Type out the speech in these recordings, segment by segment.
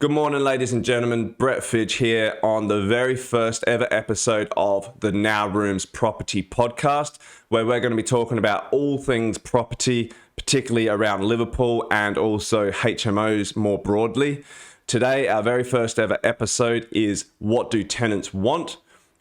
Good morning, ladies and gentlemen. Brett Fidge here on the very first ever episode of the Now Rooms Property Podcast, where we're going to be talking about all things property, particularly around Liverpool and also HMOs more broadly. Today, our very first ever episode is What Do Tenants Want?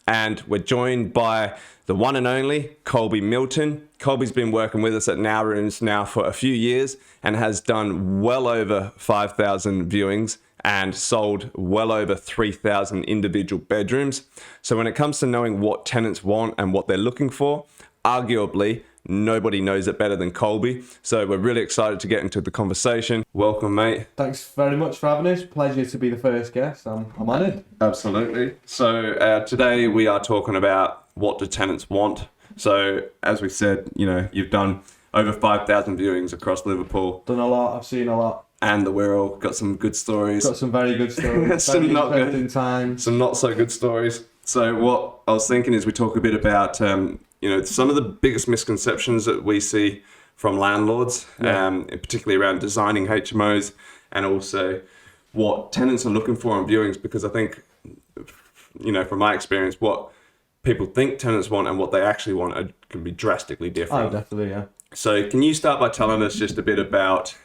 And we're joined by the one and only Collby Milton. Colby's been working with us at Now Rooms now for a few years and has done well over 5,000 viewings and sold well over 3,000 individual bedrooms. So when it comes to knowing what tenants want and what they're looking for, arguably, nobody knows it better than Collby. So we're really excited to get into the conversation. Welcome, mate. Thanks very much for having us. Pleasure to be the first guest. I'm honoured. Absolutely. So today we are talking about what do tenants want. So as we said, you've done over 5,000 viewings across Liverpool. Done a lot. I've seen a lot. And the Wirral, got some good stories. Got some very good stories. Some not good times. Some not so good stories. So what I was thinking is we talk a bit about some of the biggest misconceptions that we see from landlords, particularly around designing HMOs, and also what tenants are looking for on viewings, because I think, from my experience, what people think tenants want and what they actually want can be drastically different. Oh, definitely, yeah. So can you start by telling us just a bit about,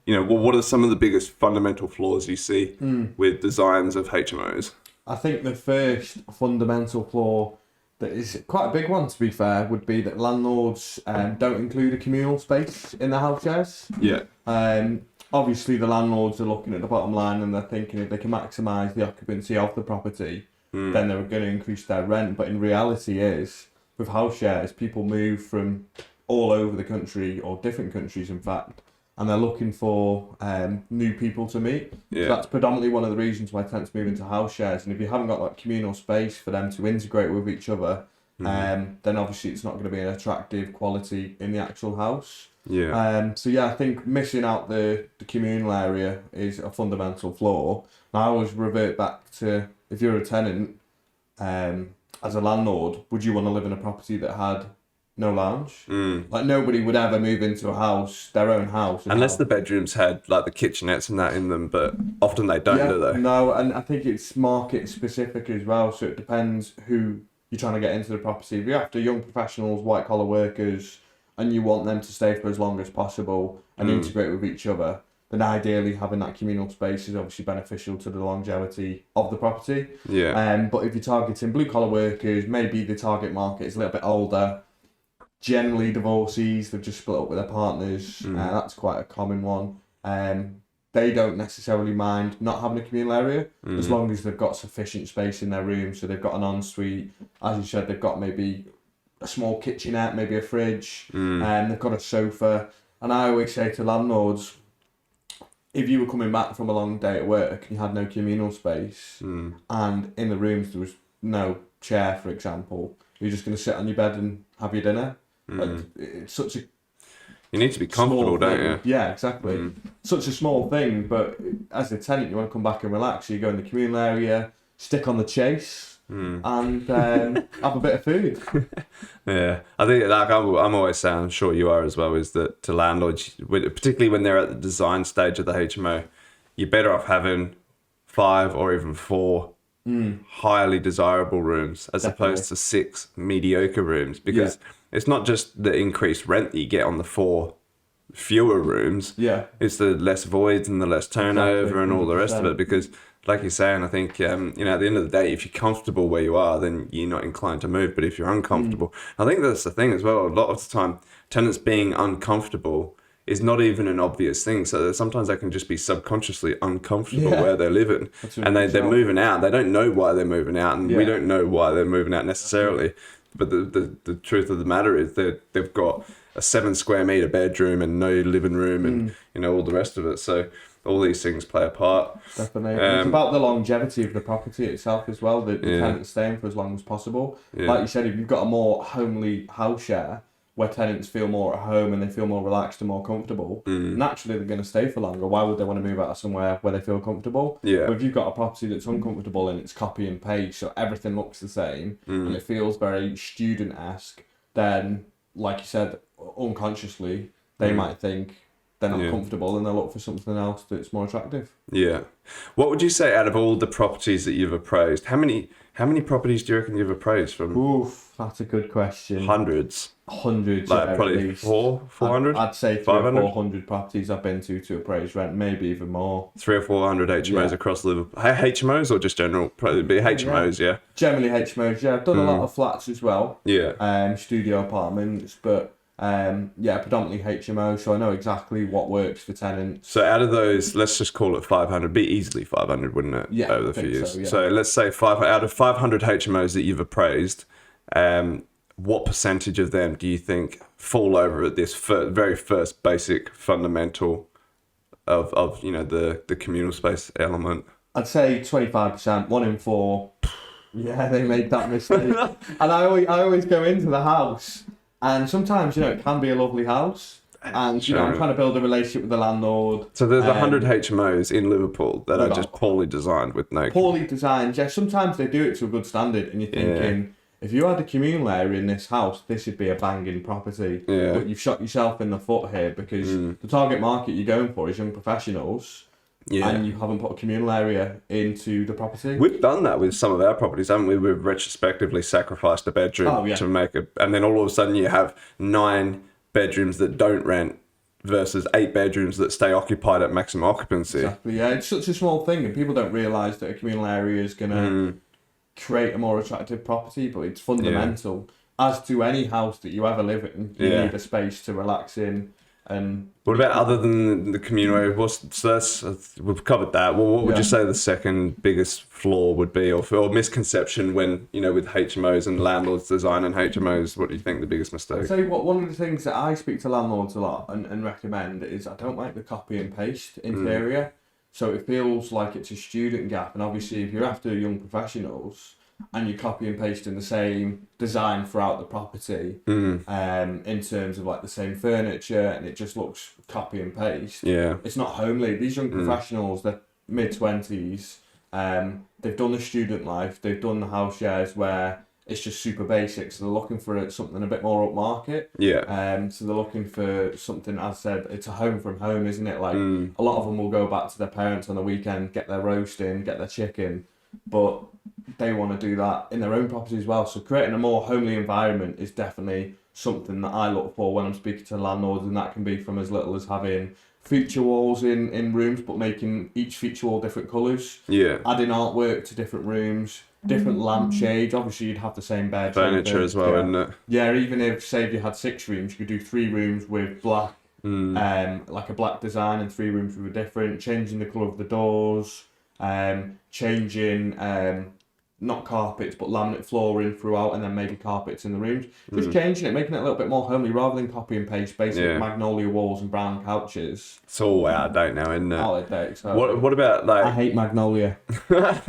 what are some of the biggest fundamental flaws you see with designs of HMOs? I think the first fundamental flaw that is quite a big one, to be fair, would be that landlords don't include a communal space in the house shares. Yeah. Obviously, the landlords are looking at the bottom line and they're thinking if they can maximise the occupancy of the property, then they're going to increase their rent. But in reality is, with house shares, people move from all over the country, or different countries, in fact, and they're looking for new people to meet. Yeah. So that's predominantly one of the reasons why tenants move into house shares. And if you haven't got that communal space for them to integrate with each other, then obviously it's not going to be an attractive quality in the actual house. Yeah. I think missing out the communal area is a fundamental flaw. And I always revert back to, if you're a tenant, as a landlord, would you want to live in a property that had no lounge? Like, nobody would ever move into a house, their own house. Unless the bedrooms had like the kitchenettes and that in them, but often they don't, do they? No, and I think it's market specific as well, so it depends who you're trying to get into the property. If you're after young professionals, white collar workers, and you want them to stay for as long as possible and integrate with each other, then ideally having that communal space is obviously beneficial to the longevity of the property. Yeah. But if you're targeting blue collar workers, maybe the target market is a little bit older. Generally divorcees, they've just split up with their partners. That's quite a common one. They don't necessarily mind not having a communal area as long as they've got sufficient space in their room. So they've got an ensuite, as you said, they've got maybe a small kitchenette, maybe a fridge, and they've got a sofa. And I always say to landlords, if you were coming back from a long day at work and you had no communal space, and in the rooms there was no chair, for example, you're just going to sit on your bed and have your dinner. Like, it's such a you need to be comfortable, don't you? Yeah, exactly. Such a small thing, but as a tenant, you want to come back and relax. So you go in the communal area, stick on the chase, and have a bit of food. Yeah, I think I'm always saying, I'm sure you are as well, is that to landlords, particularly when they're at the design stage of the HMO, you're better off having 5 or even 4 highly desirable rooms as opposed to 6 mediocre rooms, because it's not just the increased rent that you get on the 4 fewer rooms. Yeah. It's the less voids and the less turnover and all the rest of it. Because, like you're saying, I think, at the end of the day, if you're comfortable where you are, then you're not inclined to move. But if you're uncomfortable, I think that's the thing as well. A lot of the time, tenants being uncomfortable is not even an obvious thing. So sometimes they can just be subconsciously uncomfortable where they're living. And they're moving out. They don't know why they're moving out. And we don't know why they're moving out necessarily. But the truth of the matter is that they've got a 7 square meter bedroom and no living room and all the rest of it. So all these things play a part. Definitely. It's about the longevity of the property itself as well. The tenants staying for as long as possible. Yeah. Like you said, if you've got a more homely house share where tenants feel more at home and they feel more relaxed and more comfortable, naturally they're going to stay for longer. Why would they want to move out of somewhere where they feel comfortable? Yeah. But if you've got a property that's uncomfortable and it's copy and paste, so everything looks the same and it feels very student-esque, then, like you said, unconsciously, they might think, they're not comfortable and they'll look for something else that's more attractive. Yeah. What would you say out of all the properties that you've appraised? How many properties do you reckon you've appraised from? Oof, that's a good question. Hundreds. Hundreds, Like yeah, probably at least. 400? I'd say 300 or 500? 400 properties I've been to appraise rent, maybe even more. 300 or 400 HMOs across Liverpool. HMOs or just general? Probably be HMOs, yeah. Generally HMOs, yeah. I've done a lot of flats as well. Yeah. Studio apartments, but predominantly HMO, so I know exactly what works for tenants. So out of those, let's just call it 500. Be easily 500, wouldn't it? Yeah, over the few years. so, yeah. So let's say out of 500 HMOs that you've appraised, what percentage of them do you think fall over at this very first basic fundamental of the communal space element? I'd say 25%, 1 in 4. Yeah, they made that mistake. And I always go into the house, and sometimes, it can be a lovely house. And, I'm trying to build a relationship with the landlord. So there's 100 HMOs in Liverpool that are just poorly designed with no... Poorly designed, yeah. Sometimes they do it to a good standard, and you're thinking, if you had a communal area in this house, this would be a banging property. Yeah. But you've shot yourself in the foot here, because the target market you're going for is young professionals. Yeah. And you haven't put a communal area into the property. We've done that with some of our properties, haven't we? We've retrospectively sacrificed a bedroom to make it, and then all of a sudden you have 9 bedrooms that don't rent versus 8 bedrooms that stay occupied at maximum occupancy. Exactly, yeah. It's such a small thing, and people don't realise that a communal area is going to create a more attractive property, but it's fundamental. As to any house that you ever live in, you need a space to relax in. And what about other than the communal area? We've covered that. Well, what would you say the second biggest flaw would be, or misconception when with HMOs and landlords design and HMOs? What do you think the biggest mistake? I'd say one of the things that I speak to landlords a lot and recommend is I don't like the copy and paste interior. So it feels like it's a student gap, and obviously if you're after young professionals and you copy and paste in the same design throughout the property, in terms of like the same furniture, and it just looks copy and paste. Yeah, it's not homely. These young professionals, they're mid-20s. They've done the student life. They've done the house shares where it's just super basic. So they're looking for something a bit more upmarket. Yeah. So they're looking for something. As I said, it's a home from home, isn't it? Like a lot of them will go back to their parents on the weekend, get their roast in, get their chicken, but they want to do that in their own property as well. So creating a more homely environment is definitely something that I look for when I'm speaking to landlords, and that can be from as little as having feature walls in rooms, but making each feature wall different colours. Yeah. Adding artwork to different rooms, different lampshades. Obviously, you'd have the same bed. Furniture as well, isn't it? Yeah, even if, say, if you had 6 rooms, you could do 3 rooms with black, like a black design, and 3 rooms with a different, changing the colour of the doors, changing not carpets but laminate flooring throughout, and then maybe carpets in the rooms. Just changing it, making it a little bit more homely rather than copy and paste basic magnolia walls and brown couches. It's all out of date now, isn't it? Out of date. So what about like? I hate magnolia.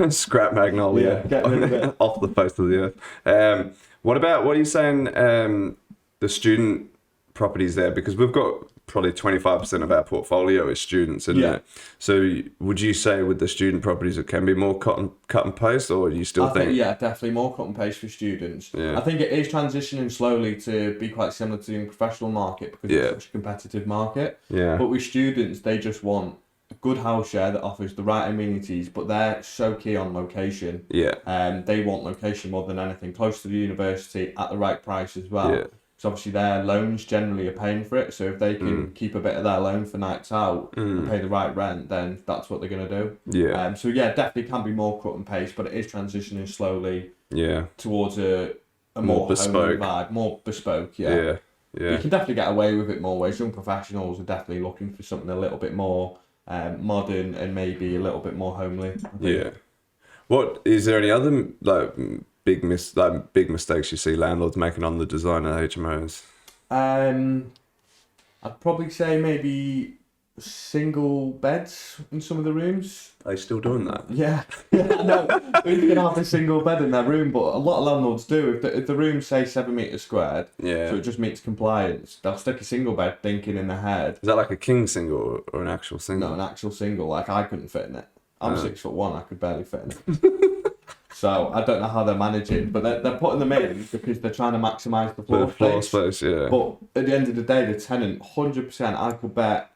Scrap magnolia. Yeah, get rid of it. Off the face of the earth. What are you saying? The student properties there, because we've got probably 25% of our portfolio is students, isn't it? So would you say with the student properties it can be more cut and paste, or do you still think? Yeah, definitely more cut and paste for students. Yeah. I think it is transitioning slowly to be quite similar to the young professional market, because it's such a competitive market. Yeah. But with students, they just want a good house share that offers the right amenities, but they're so key on location. Yeah. They want location more than anything, close to the university at the right price as well. Yeah. So obviously their loans generally are paying for it. So if they can keep a bit of their loan for nights out and pay the right rent, then that's what they're going to do. Yeah. So yeah, definitely can be more cut and paste, but it is transitioning slowly. Yeah. Towards a more bespoke vibe, more bespoke. Yeah. Yeah. Yeah. You can definitely get away with it more ways. Young professionals are definitely looking for something a little bit more modern and maybe a little bit more homely. Yeah. What is there any other like big mistakes you see landlords making on the design of HMOs? I'd probably say maybe single beds in some of the rooms. Are they still doing that? Yeah. No, you can have a single bed in their room, but a lot of landlords do. If the room's, say, 7 metres squared, so it just meets compliance, they'll stick a single bed thinking in their head. Is that like a king single or an actual single? No, an actual single. Like, I couldn't fit in it. I'm 6'1", I could barely fit in it. So I don't know how they're managing, but they're putting them in because they're trying to maximise the floor space. Yeah. But at the end of the day, the tenant, 100%, I could bet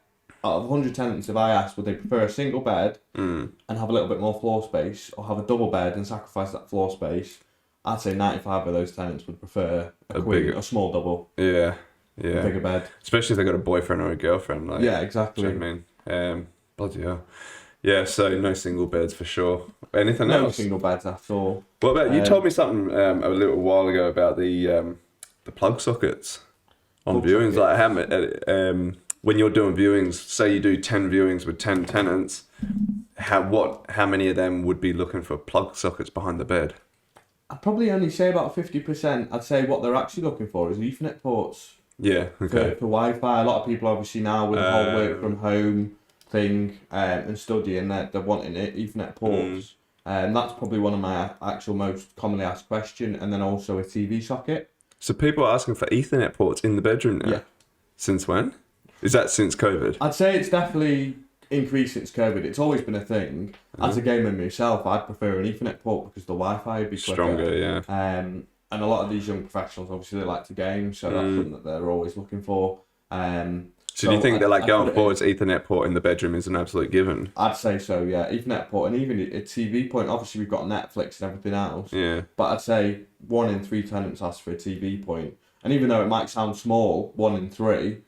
out of 100 tenants, if I asked, would they prefer a single bed and have a little bit more floor space, or have a double bed and sacrifice that floor space, I'd say 95 of those tenants would prefer a small double. Yeah. A bigger bed. Especially if they've got a boyfriend or a girlfriend. Like, yeah, exactly. Do you know what I mean? Bloody hell. Yeah, so no single beds for sure. Anything else? No single beds at all. What about, you told me something a little while ago about the plug sockets on viewings. Sockets. Like when you're doing viewings, say you do 10 viewings with 10 tenants, how many of them would be looking for plug sockets behind the bed? I'd probably only say about 50%. I'd say what they're actually looking for is Ethernet ports. Yeah, okay. For Wi-Fi. A lot of people obviously now with the whole work from home thing and studying, they're wanting it, Ethernet ports. That's probably one of my actual most commonly asked questions. And then also a TV socket. So people are asking for Ethernet ports in the bedroom now? Yeah. Since when? Is that since COVID? I'd say it's definitely increased since COVID. It's always been a thing. As a gamer myself, I'd prefer an Ethernet port because the Wi-Fi would be quicker. Stronger, yeah. And a lot of these young professionals, obviously, they like to game, so that's something that they're always looking for. So do you think that like going forwards, Ethernet port in the bedroom is an absolute given? I'd say so, yeah. Ethernet port and even a TV point. Obviously, we've got Netflix and everything else. Yeah. But I'd say 1 in 3 tenants ask for a TV point. And even though it might sound small, 1 in 3.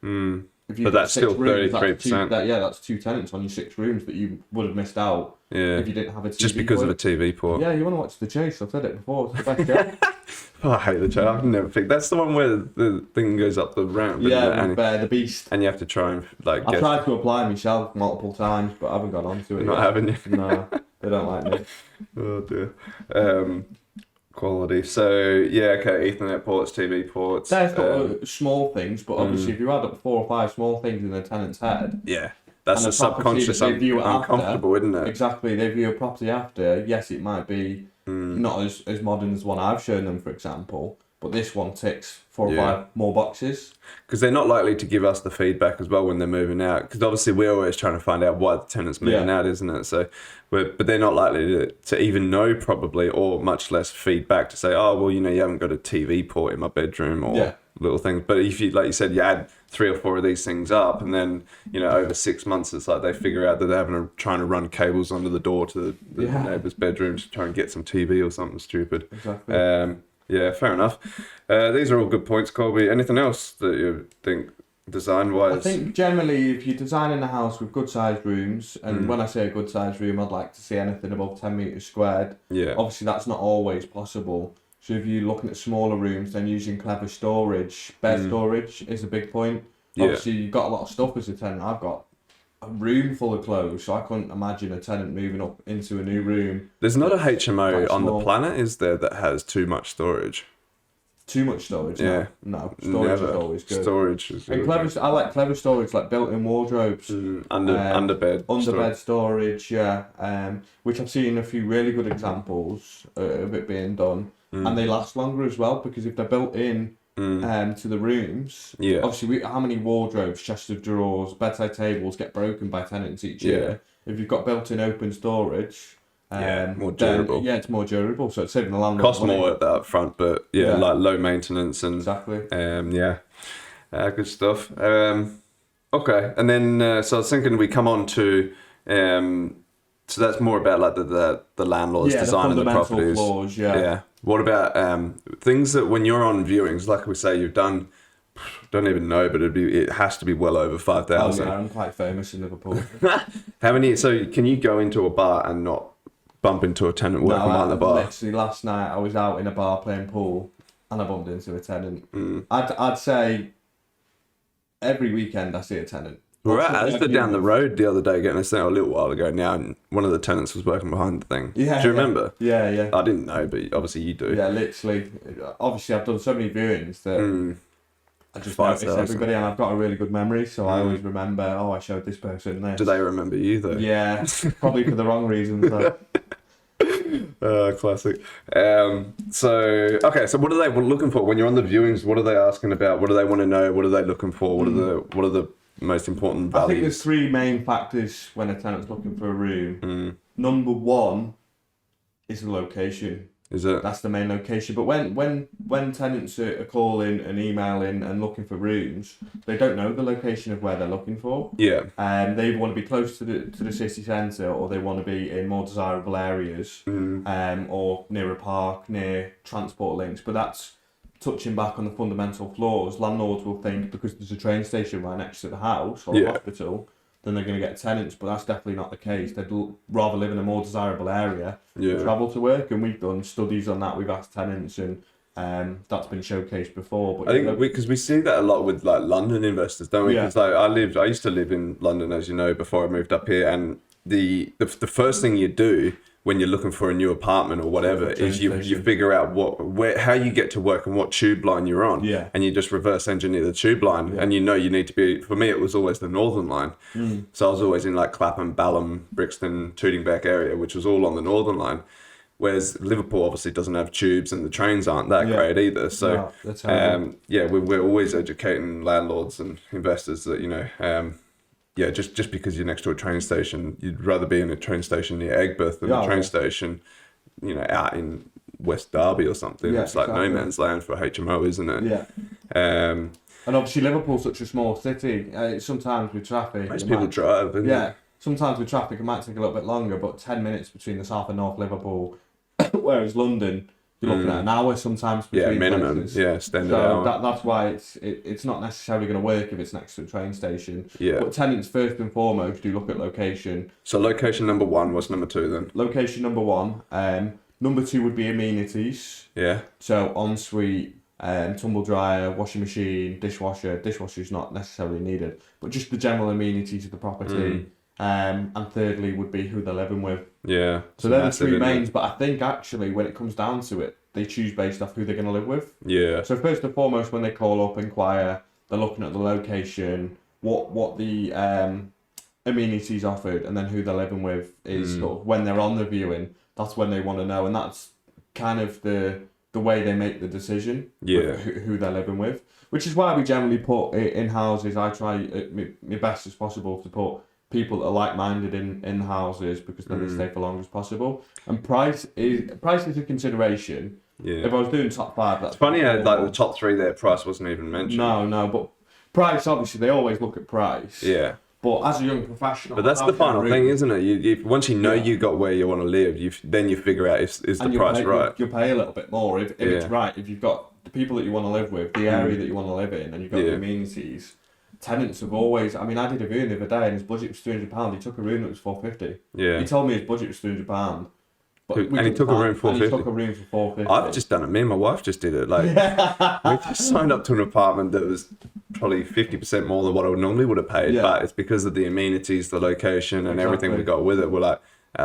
If But that's still 33%. That's 2 tenants on your 6 rooms that you would have missed out if you didn't have a TV Just because point. of a TV port. Yeah, you want to watch The Chase. I've said it before. It's the best show. Oh, I hate The Chase. I can never think. That's the one where the thing goes up the ramp. Yeah, with the Beast. And you have to try and like. I've tried to apply myself multiple times, but I haven't got onto it. Not having you. No, they don't like me. Oh dear. Quality. So yeah, okay. Ethernet ports, TV ports. There's small things, but obviously if you add up 4 or 5 small things in a tenant's head. Yeah. That's and a subconscious uncomfortable, isn't it? Exactly. They view a property after. Yes, it might be not as modern as one I've shown them, for example, but this one ticks 4 or 5 more boxes. Because they're not likely to give us the feedback as well when they're moving out. Because obviously we're always trying to find out why the tenant's moving out, isn't it? So, but they're not likely to even know probably, or much less feedback to say, oh, well, you haven't got a TV port in my bedroom or little things. But if you, like you said, you add 3 or 4 of these things up, and then over 6 months, it's like they figure out that they're trying to run cables under the door to the neighbour's bedroom to try and get some TV or something stupid. Exactly. Yeah, fair enough. These are all good points, Colby. Anything else that you think design-wise? I think generally, if you're designing a house with good-sized rooms, and when I say a good-sized room, I'd like to see anything above 10 metres squared. Yeah. Obviously, that's not always possible. So if you're looking at smaller rooms, then using clever storage, bed storage is a big point. Obviously, you've got a lot of stuff as a tenant. I've got a room full of clothes, so I couldn't imagine a tenant moving up into a new room. There's not a HMO on the planet, is there, that has too much storage? Too much storage? Yeah. No. Storage is always good. Storage is and good. I like clever storage, like built-in wardrobes. Underbed storage, yeah. Which I've seen a few really good examples of it being done. And they last longer as well, because if they're built in to the rooms, obviously how many wardrobes, chests of drawers, bedside tables get broken by tenants each year. If you've got built-in open storage, more durable. Then, it's more durable, so it's saving the landlord cost money. more at that front, but like low maintenance and exactly. Good stuff. Okay, and then so I was thinking we come on to so that's more about like the landlord's design of the properties. Floors, What about things that when you're on viewings, like we say, you've done, don't even know, but it has to be well over 5,000. Oh, yeah, I'm quite famous in Liverpool. How many? So can you go into a bar and not bump into a tenant working behind the bar? Literally last night I was out in a bar playing pool and I bumped into a tenant. I'd say every weekend I see a tenant. We were at Asda down the road the other day getting a thing a little while ago now, and one of the tenants was working behind the thing. Yeah, do you remember? Yeah. I didn't know, but obviously you do. Yeah, literally. Obviously, I've done so many viewings that I just notice everybody, and I've got a really good memory, so I always remember. Oh, I showed this person this. Do they remember you though? Yeah, probably for the wrong reasons. Classic. So what are they looking for when you're on the viewings? What are they asking about? What do they want to know? What are they looking for? What are the most important values? I think there's 3 main factors when a tenant's looking for a room. Number 1 is the location. Is it? That's the main location. But when tenants are calling and emailing and looking for rooms, they don't know the location of where they're looking for. Yeah. And they want to be close to the city centre, or they want to be in more desirable areas, or near a park, near transport links. But that's touching back on the fundamental flaws. Landlords will think because there's a train station right next to the house or a hospital, then they're going to get tenants, but that's definitely not the case. They'd rather live in a more desirable area, travel to work, and we've done studies on that. We've asked tenants, and that's been showcased before. But I think because we see that a lot with like London investors, don't we? Because like I used to live in London, as you know, before I moved up here, and the first thing you do when you're looking for a new apartment or whatever is you figure out how you get to work and what tube line you're on, and you just reverse engineer the tube line, and you need to be. For me, it was always the Northern Line, so I was always in like Clapham, Balham, Brixton, Tootingbeck area, which was all on the Northern Line. Whereas Liverpool obviously doesn't have tubes and the trains aren't that great either. So we're always educating landlords and investors that just because you're next to a train station, you'd rather be in a train station near Aigburth than a train station, out in West Derby or something. It's like no man's land for a HMO, isn't it? Yeah. And obviously Liverpool's such a small city. Sometimes with traffic, most people drive. Sometimes with traffic it might take a little bit longer, but 10 minutes between the south and north Liverpool, whereas London, you're looking at an hour sometimes between minimum. places. Standard hour. That's why it's not necessarily going to work if it's next to a train station. Yeah. But tenants, first and foremost, do look at location. So location number one, what's number two then? Location number one. Number two would be amenities. Yeah. So ensuite, tumble dryer, washing machine, dishwasher. Dishwasher's not necessarily needed, but just the general amenities of the property. And thirdly would be who they're living with. Yeah. So they're the three mains, but I think actually when it comes down to it, they choose based off who they're going to live with. Yeah. So first and foremost, when they call up, inquire, they're looking at the location, what the amenities offered, and then who they're living with is sort of when they're on the viewing, that's when they want to know, and that's kind of the way they make the decision. Who they're living with, which is why we generally put in houses. I try my best as possible to put people that are like-minded in houses, because then they stay for long as possible. And price is a consideration. Yeah. If I was doing top five, that's it's funny how like the top three there, price wasn't even mentioned. No, but price, obviously they always look at price. Yeah. But as a young professional, but that's the final thing, isn't it? You once you know you got where you want to live, then you figure out is the price right. You'll pay a little bit more if it's right. If you've got the people that you want to live with, the area that you want to live in, and you've got the amenities. Tenants have always. I mean, I did a viewing the other day, and his budget was £300. He took a room that was £450. Yeah. He told me his budget was £300. And he took a room for £450. He took a room for £450. I've just done it. Me and my wife just did it. Like we just signed up to an apartment that was probably 50% more than what I normally would have paid. But it's because of the amenities, the location, and everything we got with it. We're like,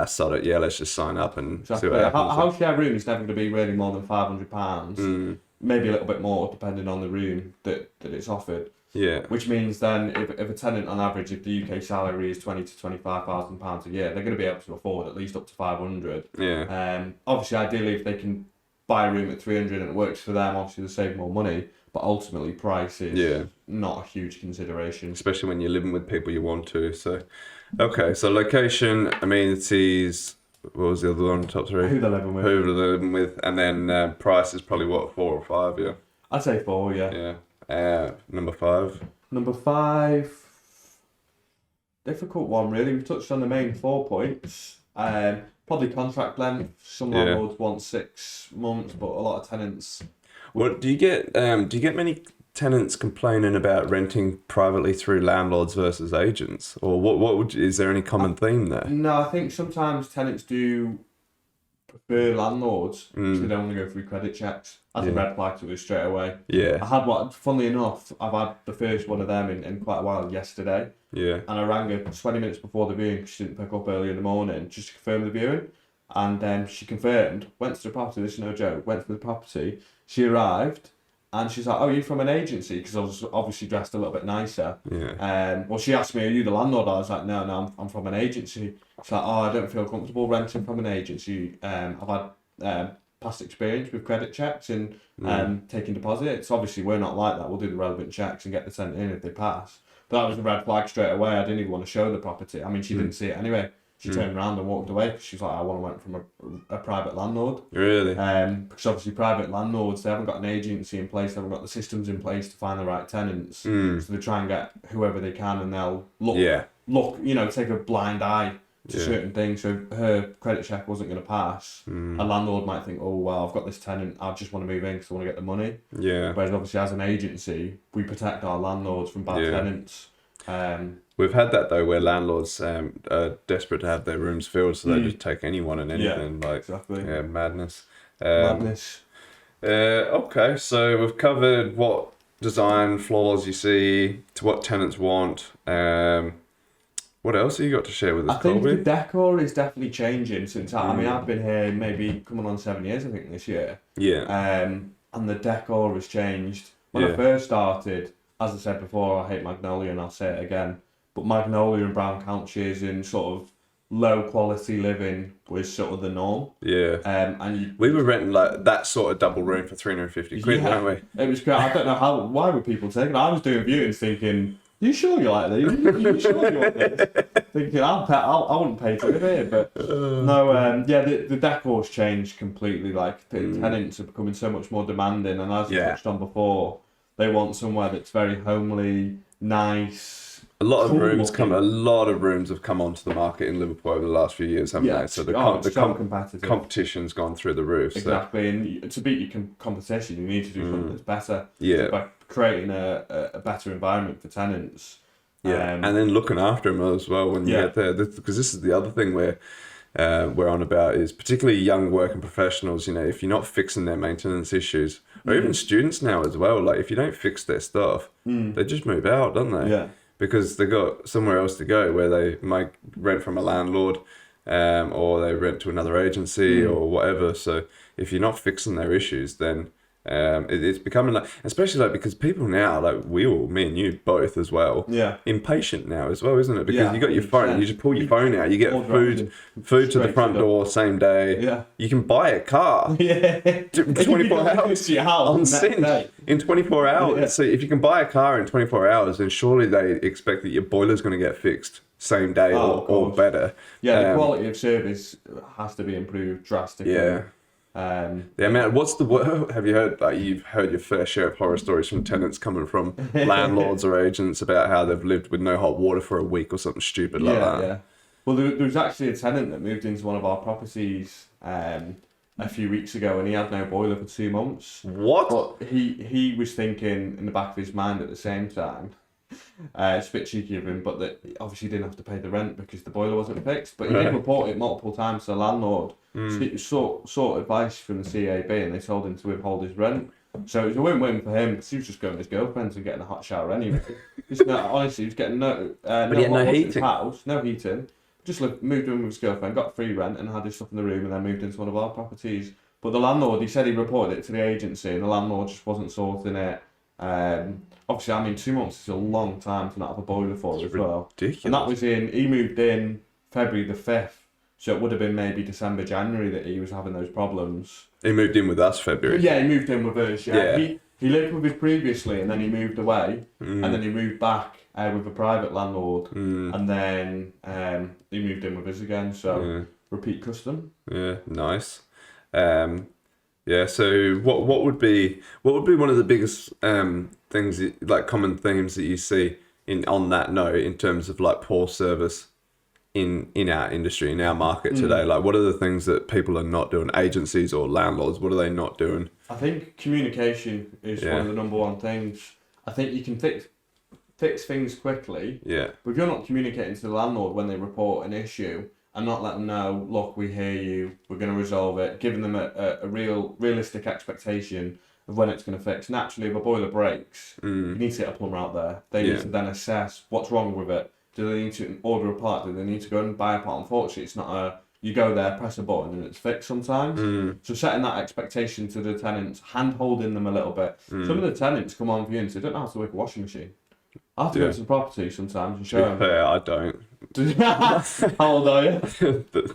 sod it. Yeah, let's just sign up and see what happens. House share room is never going to be really more than £500. Maybe a little bit more, depending on the room that it's offered. Yeah. Which means then, if a tenant on average, if the UK salary is £20,000 to £25,000 a year, they're going to be able to afford at least up to £500. Yeah. Obviously, ideally, if they can buy a room at £300 and it works for them, obviously they save more money. But ultimately, price is not a huge consideration. Especially when you're living with people you want to. So, okay. So location, amenities. What was the other one? Top three. Who they're living with. Who they're living with, and then price is probably what, 4 or 5. Yeah. I'd say 4. Yeah. Yeah. Number 5. Number 5, difficult one really. We've touched on the main 4 points. Probably contract length. Some landlords want 6 months, but a lot of tenants. What do you get? Do you get many tenants complaining about renting privately through landlords versus agents, or is there any common theme there? No, I think sometimes tenants do prefer landlords because they don't want to go through credit checks. That's a red flag to us straight away. Yeah. I had one, funnily enough, I've had the first one of them in quite a while yesterday. Yeah. And I rang her 20 minutes before the viewing because she didn't pick up early in the morning just to confirm the viewing. And she confirmed, went to the property, this is no joke, went to the property. She arrived and she's like, oh, are you from an agency? Because I was obviously dressed a little bit nicer. Yeah. Well, she asked me, are you the landlord? I was like, no, I'm from an agency. She's like, oh, I don't feel comfortable renting from an agency. I've had past experience with credit checks and taking deposits. Obviously, we're not like that. We'll do the relevant checks and get the tenant in if they pass. But that was a red flag straight away. I didn't even want to show the property. I mean, she didn't see it anyway. She turned around and walked away because she's like, I want to rent from a private landlord. Really? Because obviously private landlords, they haven't got an agency in place, they haven't got the systems in place to find the right tenants. So they try and get whoever they can, and they'll look, take a blind eye to certain things. So if her credit check wasn't going to pass, a landlord might think, oh, well, I've got this tenant, I just want to move in because I want to get the money. Yeah. Whereas obviously as an agency, we protect our landlords from bad tenants. We've had that though, where landlords are desperate to have their rooms filled, so they just take anyone and anything. Exactly. Yeah, madness. Madness. Okay, so we've covered what design flaws you see, to what tenants want. What else have you got to share with us, I think Collby? the decor is definitely changing since I mean, I've been here maybe coming on 7 years, I think, this year. Yeah. And the decor has changed. When I first started, as I said before, I hate magnolia and I'll say it again, but magnolia and brown couches and sort of low quality living was sort of the norm. Yeah. And we were renting like that sort of double room for 350 quid, weren't we? It was great. I don't know why were people taking it. I was doing viewings thinking, you sure you like these? You sure you want this? Thinking, I wouldn't pay to live here, but no, the decor's changed completely. Like, the tenants are becoming so much more demanding, and as I touched on before, they want somewhere that's very homely, nice. A lot of rooms have come onto the market in Liverpool over the last few years, haven't they? So the competition's gone through the roof. Exactly, and to beat your competition, you need to do something that's better. Yeah. So by creating a better environment for tenants. Yeah, and then looking after them as well when you get there, because this is the other thing we're on about, is particularly young working professionals. If you're not fixing their maintenance issues, or even students now as well, like if you don't fix their stuff, they just move out, don't they? Yeah. Because they got somewhere else to go, where they might rent from a landlord, or they rent to another agency or whatever. So if you're not fixing their issues, then it's becoming like, especially like, because people now, like me and you both as well, impatient now as well, isn't it? Because you got your phone, you just pull your phone out, you get food to the front door same day. Yeah. You can buy a car. 24 hours to your house on sync in 24 hours. Yeah. So if you can buy a car in 24 hours, then surely they expect that your boiler's going to get fixed same day or better. Yeah, the quality of service has to be improved drastically. Yeah. The amount. Have you heard? Like, you've heard your fair share of horror stories from tenants coming from landlords or agents about how they've lived with no hot water for a week or something stupid like that. Yeah. Well, there was actually a tenant that moved into one of our properties a few weeks ago, and he had no boiler for 2 months. What? But he was thinking in the back of his mind at the same time. It's a bit cheeky of him, but that he obviously didn't have to pay the rent because the boiler wasn't fixed. But he did report it multiple times to the landlord. So he sought advice from the CAB, and they told him to withhold his rent. So it was a win-win for him, because he was just going to his girlfriend's and getting a hot shower anyway. Honestly, he was getting no heating. His house, no heating. Just moved in with his girlfriend, got free rent, and had his stuff in the room, and then moved into one of our properties. But the landlord, he said he reported it to the agency, and the landlord just wasn't sorting it. Obviously, I mean, 2 months is a long time to not have a boiler for as well. Ridiculous. And that was he moved in February the 5th, so it would have been maybe December, January that he was having those problems. He moved in with us February. Yeah, he moved in with us, He lived with us previously, and then he moved away, and then he moved back with a private landlord, and then he moved in with us again, so repeat custom. Yeah, nice. So what would be one of the biggest things, like common themes that you see on that note, in terms of like poor service in our industry, in our market today? Like, what are the things that people are not doing, agencies or landlords? What are they not doing? I think communication is one of the number one things. I think you can fix things quickly, but if you're not communicating to the landlord when they report an issue, and not let them know, look, we hear you, we're going to resolve it, giving them a realistic expectation of when it's going to fix. Naturally, if a boiler breaks, you need to get a plumber out there. They need to then assess what's wrong with it. Do they need to order a part? Do they need to go and buy a part? Unfortunately, it's not you go there, press a button, and it's fixed sometimes. So setting that expectation to the tenants, hand-holding them a little bit. Some of the tenants come on viewing, so they don't know how to work a washing machine. I have to go to the property sometimes and show To be them. fair, I don't. How old are you?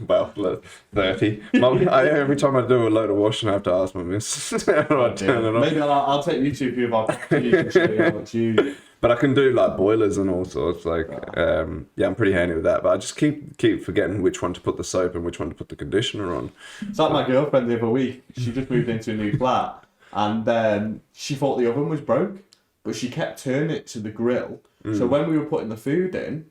Well, 30. Every time I do a load of washing, I have to ask my miss. I turn it on. Maybe I'll take you to a few of our properties and show you how much you... But I can do like boilers and all sorts. Like, yeah, I'm pretty handy with that. But I just keep forgetting which one to put the soap and which one to put the conditioner on. It's like my girlfriend the other week. She just moved into a new flat, and she thought the oven was broke, but she kept turning it to the grill. So when we were putting the food in,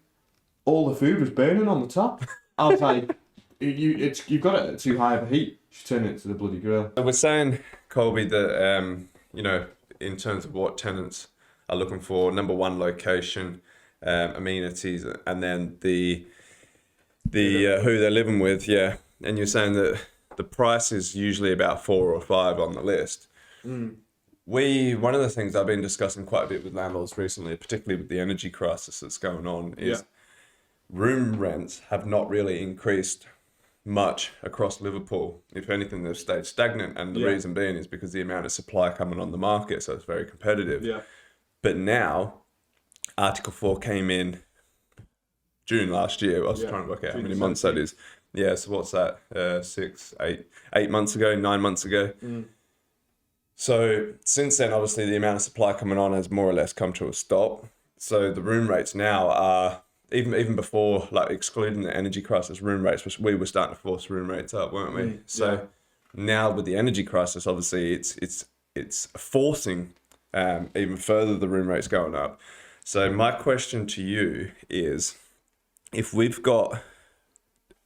all the food was burning on the top. I was like, you've got it at too high of a heat. She turned it to the bloody grill. So we're saying, Colby, that you know, in terms of what tenants are looking for, number one, location, amenities, and then the who they're living with, yeah. And you're saying that the price is usually about 4 or 5 on the list. One of the things I've been discussing quite a bit with landlords recently, particularly with the energy crisis that's going on, is room rents have not really increased much across Liverpool. If anything, they've stayed stagnant, and the reason being is because the amount of supply coming on the market, so it's very competitive. Yeah. But now, Article 4 came in June last year. I was trying to work out how many months that is. Yeah, so what's that? 8 months ago, 9 months ago. So since then, obviously, the amount of supply coming on has more or less come to a stop. So the room rates now are, even before, like, excluding the energy crisis, room rates, which we were starting to force room rates up, weren't we? So now with the energy crisis, obviously, it's forcing even further the room rates going up. So my question to you is, if we've got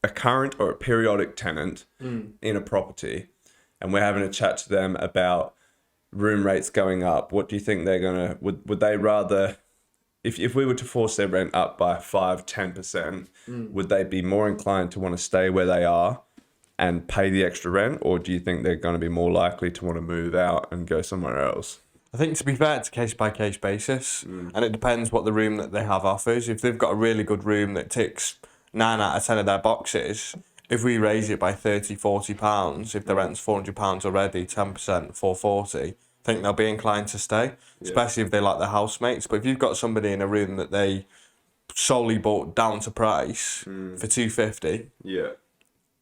a current or a periodic tenant in a property, and we're having a chat to them about room rates going up, what do you think they're gonna, would they rather, if we were to force their rent up by 5-10%, would they be more inclined to want to stay where they are and pay the extra rent, or do you think they're going to be more likely to want to move out and go somewhere else? I think, to be fair, it's a case-by-case basis, and it depends what the room that they have offers. If they've got a really good room that ticks 9 out of 10 of their boxes, if we raise it by £30-40, if the rent's £400 already, 10%, £440, I think they'll be inclined to stay, especially if they like their housemates. But if you've got somebody in a room that they solely bought down to price for £250,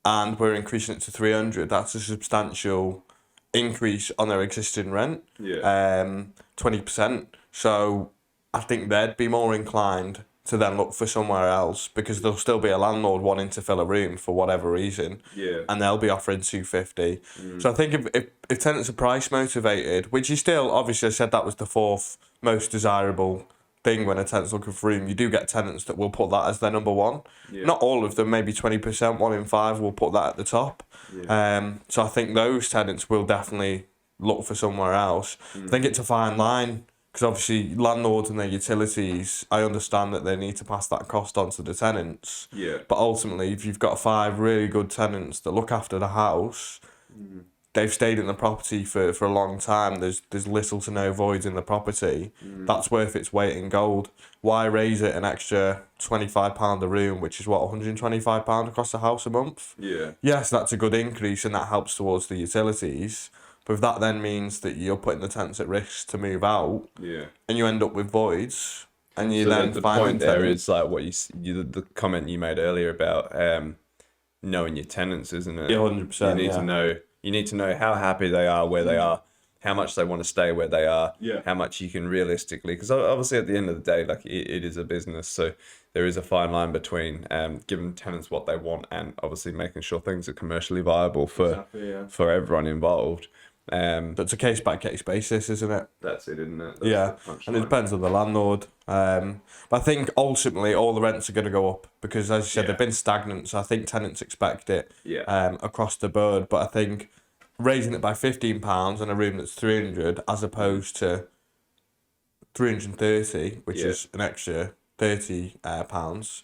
and we're increasing it to £300, that's a substantial increase on their existing rent, 20%. So I think they'd be more inclined to then look for somewhere else, because there'll still be a landlord wanting to fill a room for whatever reason, and they'll be offering £250. So I think if tenants are price motivated, which is still, obviously I said that was the 4th most desirable thing when a tenant's looking for a room, you do get tenants that will put that as their number one. Not all of them, maybe 20%, 1 in 5 will put that at the top. So I think those tenants will definitely look for somewhere else. I think it's a fine line, because obviously landlords and their utilities, I understand that they need to pass that cost on to the tenants. But ultimately, if you've got 5 really good tenants that look after the house, they've stayed in the property for a long time, there's little to no voids in the property, that's worth its weight in gold. Why raise it an extra £25 a room, which is what, £125 across the house a month? Yes, that's a good increase, and that helps towards the utilities. But if that then means that you're putting the tenants at risk to move out, and you end up with voids, and you so then the find point there is like what the comment you made earlier about knowing your tenants, isn't it? 100%. You need to know how happy they are where they are, how much they want to stay where they are, how much you can realistically, because obviously at the end of the day, like, it is a business, so there is a fine line between giving tenants what they want and obviously making sure things are commercially viable for everyone involved. But it's a case-by-case basis, isn't it? That's it, isn't it? And it depends on the landlord. But I think ultimately all the rents are going to go up, because, as you said, they've been stagnant, so I think tenants expect it across the board. But I think raising it by £15 on a room that's £300 as opposed to £330, which is an extra £30,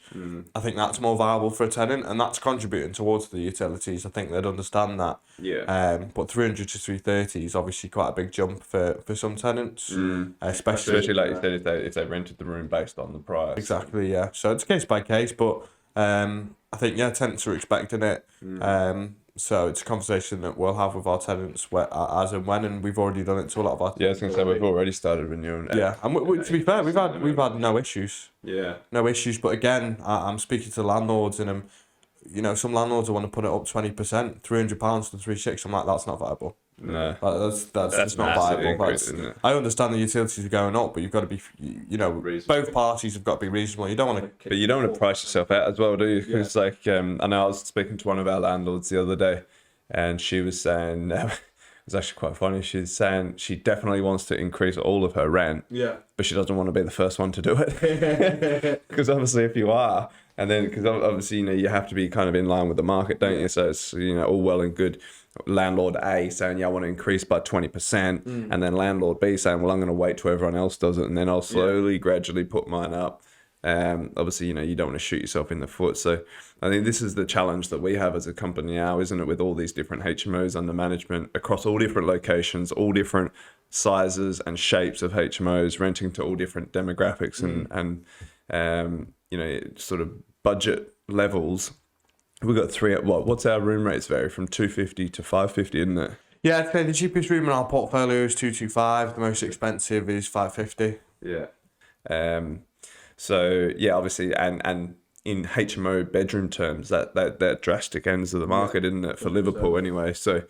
I think that's more viable for a tenant, and that's contributing towards the utilities. I think they'd understand that. But £300 to £330 is obviously quite a big jump for some tenants, especially like you said, if they rented the room based on the price. Exactly, yeah. So it's case by case, but I think tenants are expecting it. So it's a conversation that we'll have with our tenants as and when, and we've already done it to a lot of our tenants. Yeah, I was going to say, we've already started renewing. Yeah, and to be fair, we've had no issues. Yeah. No issues, but again, I'm speaking to landlords, and some landlords want to put it up 20%, £300 to 360. I'm like, that's not viable. No. That's just not viable. Increase, isn't it? I understand the utilities are going up, but you've got to be, both parties have got to be reasonable. You don't want to. But you don't want to price yourself out as well, do you? Because I know I was speaking to one of our landlords the other day, and she was saying, it was actually quite funny. She's saying she definitely wants to increase all of her rent. Yeah. But she doesn't want to be the first one to do it. Because obviously, if you are, and then because obviously you have to be kind of in line with the market, don't you? So it's all well and good. Landlord A saying, I want to increase by 20%, and then landlord B saying, well, I'm going to wait till everyone else does it, and then I'll slowly, gradually put mine up. Obviously, you don't want to shoot yourself in the foot. So I think this is the challenge that we have as a company now, isn't it? With all these different HMOs under management across all different locations, all different sizes and shapes of HMOs, renting to all different demographics and sort of budget levels. We've got three. What's our room rates vary from 250 to 550, isn't it? Yeah, I'd say the cheapest room in our portfolio is 225. The most expensive is 550. Yeah. So yeah, obviously, and in HMO bedroom terms, that drastic ends of the market, isn't it, for Liverpool anyway? So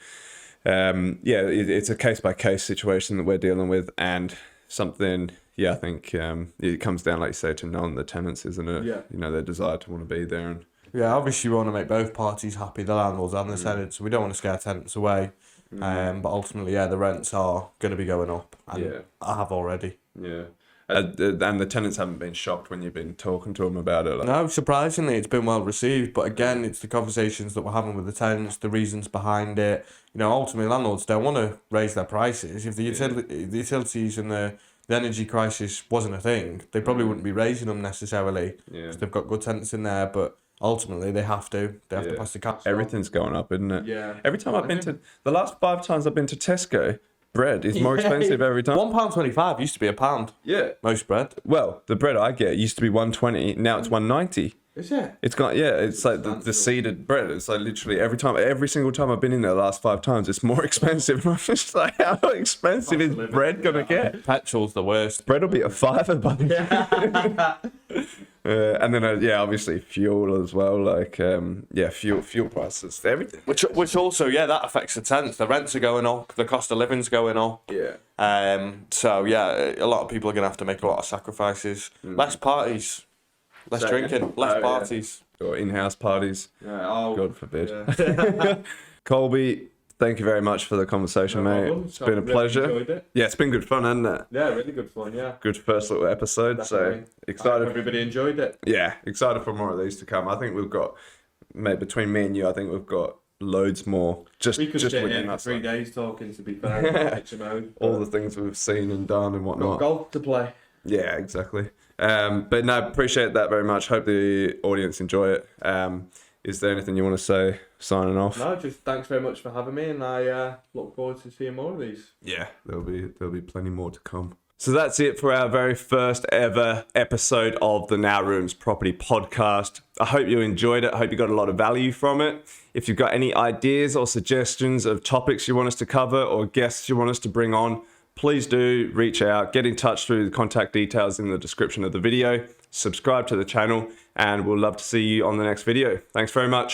it's a case by case situation that we're dealing with, and something. Yeah, I think it comes down, like you say, to knowing the tenants, isn't it? Yeah. Their desire to want to be there and. Yeah, obviously we want to make both parties happy, the landlords and the tenants. We don't want to scare tenants away. But ultimately, the rents are going to be going up. And I have already. Yeah. And the tenants haven't been shocked when you've been talking to them about it? No, surprisingly, it's been well received. But again, it's the conversations that we're having with the tenants, the reasons behind it. Ultimately, landlords don't want to raise their prices. If the utilities and the energy crisis wasn't a thing, they probably wouldn't be raising them necessarily. Because they've got good tenants in there, but ultimately they have to pass the cash. Everything's going up, isn't it? Yeah. Every time I've been to the last 5 times I've been to Tesco, bread is more expensive every time. £1.25 used to be £1. Yeah. Most bread. Well, the bread I get used to be $1.20, now it's $1.90. Is it? It's got it's like the seeded bread. It's like literally every single time I've been in there the last 5 times, it's more expensive. I'm just like, how expensive is bread gonna get? Petrol's the worst. Bread will be £5, buddy. And then obviously fuel as well. Like fuel prices, everything. Which also that affects the tenants. The rents are going up. The cost of living's going up. Yeah. So a lot of people are gonna have to make a lot of sacrifices. Less parties. Less drinking, less parties. Yeah. Or in-house parties. Yeah, God forbid. Yeah. Colby, thank you very much for the conversation, mate. It's been a pleasure. Enjoyed it. Yeah, it's been good fun, hasn't it? Yeah, really good fun, yeah. Good first little episode. Definitely. So excited. Everybody enjoyed it. Yeah, excited for more of these to come. I think we've got, mate, between me and you, I think we've got loads more. We could sit here for 3 days talking, to be fair, HMO. All the things we've seen and done and whatnot. Got golf to play. Yeah, exactly. But no, appreciate that very much. Hope the audience enjoy it. Is there anything you want to say signing off? No, just thanks very much for having me, and I look forward to seeing more of these. Yeah, there'll be plenty more to come. So that's it for our very first ever episode of the Now Rooms Property Podcast. I hope you enjoyed it. I hope you got a lot of value from it. If you've got any ideas or suggestions of topics you want us to cover or guests you want us to bring on, please do reach out, get in touch through the contact details in the description of the video, subscribe to the channel, and we'll love to see you on the next video. Thanks very much.